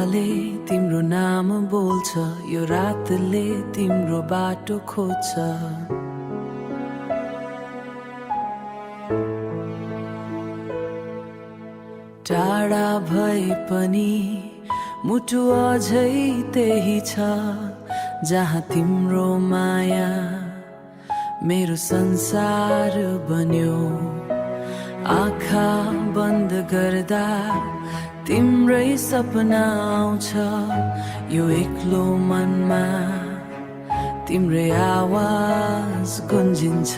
हावाले तिम्रो नाम बोल्छ, यो रातले तिम्रो बाटो खोज्छ। टाढा भए पनि मुटु अझै त्यही छ, जहाँ तिम्रो माया मेरो संसार बन्यो। आँखा बन्द गर्दा तिम्रै सपना आउँछ, यो एक्लो मनमा तिम्रै आवाज गुन्जिन्छ।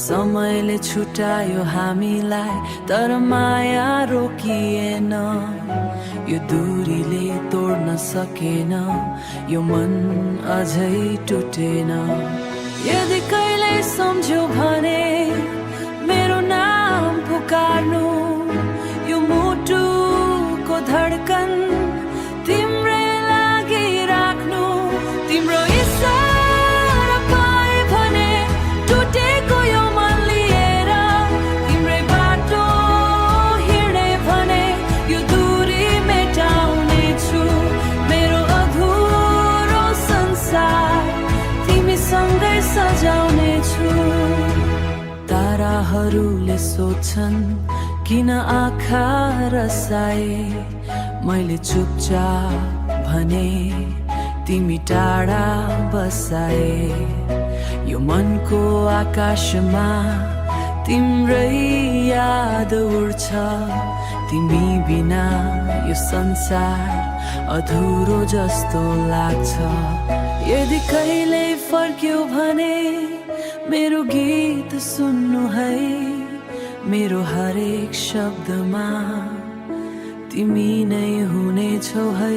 समयले छुटायो हामीलाई तर माया रोकिएन, यो दूरीले तोड्न सकेन, यो मन अझै टुटेन। यदि कहिले सम्झ्यौ भने मेरो नाम पुकार्नु, यो मुटुको धड्कन तिम्रै लागि राख्नु। तिम्रो इशारा पाए भने टुटेको यो मन लिएर, तिम्रै बाटो हिँडे भने यो दूरी मेटाउने छु। मेरो अधुरो संसार तिमीसँगै सजाउने छु। ताराहरूले सोध्छन् किन आँखा रसाए, मैले चुपचाप भने तिमी टाढा बसाए। यो मनको आकाशमा तिम्रै याद उड्छ, तिमी बिना यो संसार अधुरो जस्तो लाग्छ। यदि कहिले फर्क्यौ भने मेरो गीत सुन्नु है, मेरो हरेक शब्दमा तिमी नै हुनेछौ है।